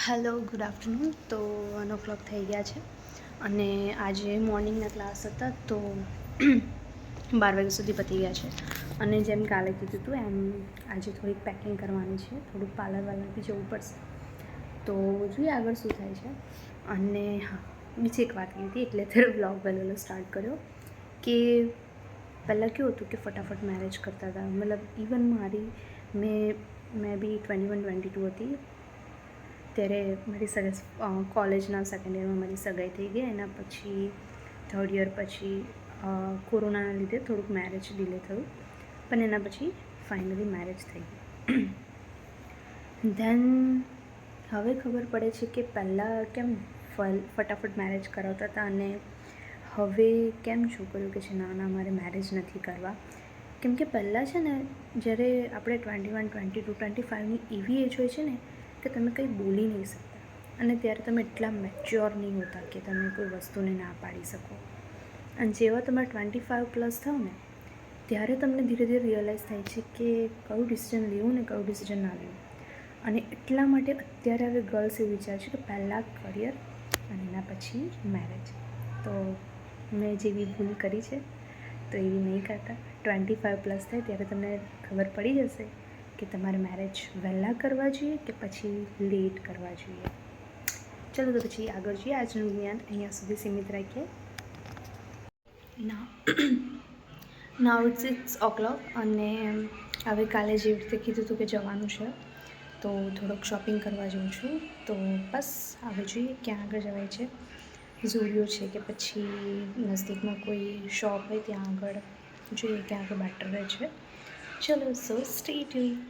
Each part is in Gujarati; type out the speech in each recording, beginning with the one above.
Hello, good afternoon. તો 1 o'clock થઈ ગયા છે અને આજે મોર્નિંગના ક્લાસ હતા તો 12 વાગ્યા સુધી પતી ગયા છે. અને જેમ કાલે કીધું હતું એમ આજે થોડીક પેકિંગ કરવાની છે, થોડુંક પાર્લર બી જવું પડશે. તો જોઈએ આગળ શું થાય છે. અને હા, બીજી એક વાત કહી હતી એટલે ત્યારે બ્લોગ વહેલો સ્ટાર્ટ કર્યો કે પહેલાં કેવું હતું કે ફટાફટ મેરેજ કરતા હતા. મતલબ ઇવન મેં બી 21-22 હતી ત્યારે મારી કોલેજના સેકન્ડ યરમાં મારી સગાઈ થઈ ગઈ. એના પછી 3rd યર પછી કોરોનાના લીધે થોડુંક મેરેજ ડિલે થયું, પણ એના પછી ફાઇનલી મેરેજ થઈ ગયું. ધેન હવે ખબર પડે છે કે પહેલાં કેમ ફટાફટ મેરેજ કરાવતા હતા અને હવે કેમ છોકરીઓ કે છે ના મારે મેરેજ નથી કરવા. કેમ કે પહેલાં છે ને જ્યારે આપણે 21, 22, 25ની એવી એજ હોય છે ને કે તમે કંઈ બોલી નહીં શકતા અને ત્યારે તમે એટલા મેચ્યોર નહીં હોતા કે તમે કોઈ વસ્તુને ના પાડી શકો. અને જેવા તમે 25+ થાવ ને ત્યારે તમને ધીરે ધીરે રિયલાઇઝ થાય છે કે કયું ડિસિઝન લેવું ને કયું ડિસિઝન ના લેવું. અને એટલા માટે અત્યારે હવે ગર્લ્સ એવું વિચારે છે કે પહેલાં કરિયર અને એના પછી મેરેજ. તો મેં જેવી ભૂલ કરી છે તો એવી નહીં કરતા. 25+ થાય ત્યારે તમને ખબર પડી જશે કે તમારે મેરેજ વહેલાં કરવા જોઈએ કે પછી લેટ કરવા જોઈએ. ચલો તો પછી આગળ જોઈએ. આજનું જ્ઞાન અહીંયા સુધી સીમિત રાખીએ. નાવ ઇટ્સ 6 o'clock અને હવે કાલે જેવી રીતે કીધું હતું કે જવાનું છે તો થોડોક શોપિંગ કરવા જાઉં છું. તો બસ હવે જોઈએ ક્યાં આગળ જવાય છે. ઝૂડિયો છે કે પછી નજદીકમાં કોઈ શોપ હોય ત્યાં આગળ જોઈએ ક્યાં આગળ બેટર રહે છે. ચલો, સો સ્ટે ટ્યુન્ડ.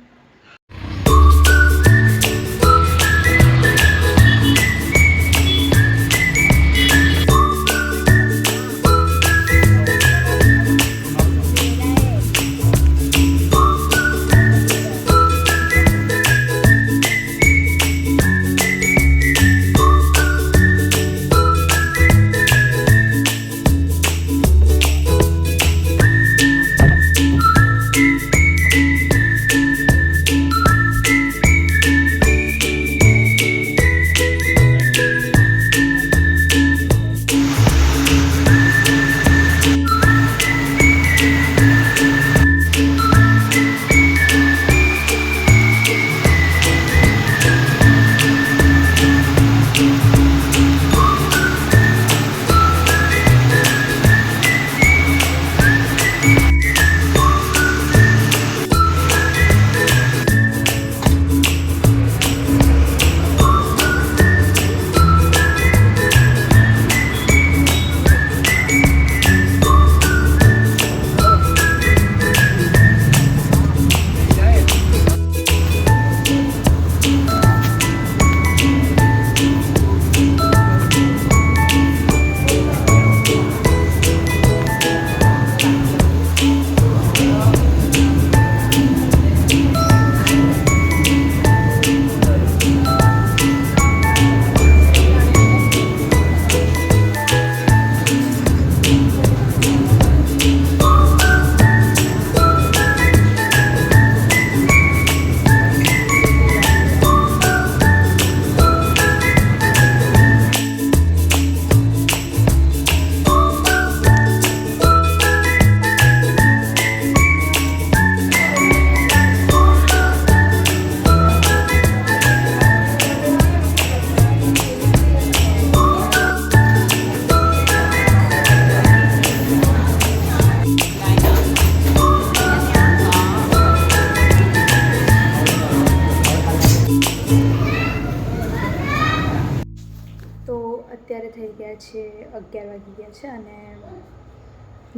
અત્યારે થઈ ગયા છે 11 વાગી ગયા છે અને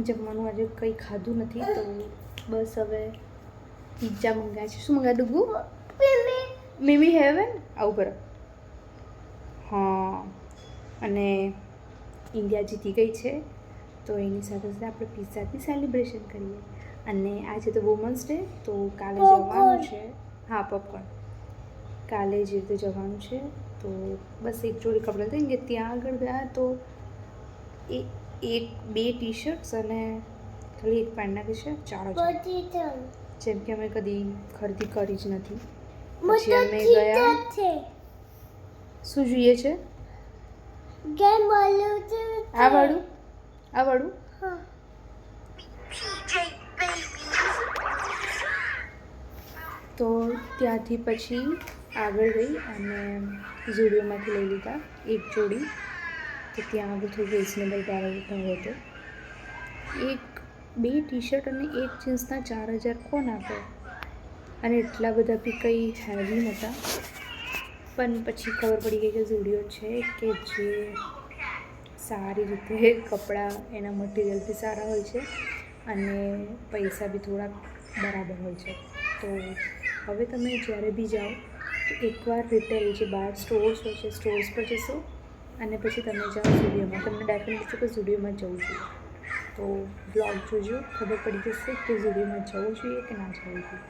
જમવાનું આજે કંઈ ખાધું નથી તો બસ હવે પિઝા મંગાવ્યા છે. શું મંગાવ્યું ડુગુ? મેમી હેવન આવું કરો. હા, અને ઇન્ડિયા જીતી ગઈ છે તો એની સાથે સાથે આપણે પિઝાથી સેલિબ્રેશન કરીએ. અને આજે તો વુમન્સ ડે તો કાલે જવાનું છે. હા, પોપકોર્ન. કાલે જ રીતે જવાનું છે તો બસ એક જોડી કપડાં લઈને કે ત્યાં આગળ ગયા તો બે ટી-શર્ટ્સ અને ખાલી એક પેન્ટ નાખી છે 4000. જેમ કે અમે કદી ખરીદી કરી જ નથી. પછી અમે ગયા શું જોઈએ છે? ગેમ બોલું છે. આ વાળું? આ વાળું? હા. તો ત્યાંથી પછી આગળ ગઈ અને ઝુડિયોમાંથી લઈ લીધા એક જોડી. તો ત્યાં આગળ થોડું રિઝનેબલ ભાવ હતો. એક 2 ટી શર્ટ અને એક જીન્સના 4000 કોણ આપે? અને એટલા બધા બી કંઈ હેવી નહોતા. પણ પછી ખબર પડી ગઈ કે ઝુડિયો છે કે જે સારી રીતે કપડાં એના મટીરિયલ બી સારા હોય છે અને પૈસા બી થોડાક બરાબર હોય છે. તો હવે તમે જ્યારે બી જાઓ તો એકવાર રિટેલ જે બહાર સ્ટોર્સ હોય છે સ્ટોર્સ પર જશો અને પછી તમે જાઓ ઝુડિયોમાં. તમને ડેફિનેટલી છે કે ઝુડિયોમાં જવું જોઈએ. તો બ્લોગ જોજો, ખબર પડી જશે કે ઝુડિયોમાં જવું જોઈએ કે ના જવું જોઈએ.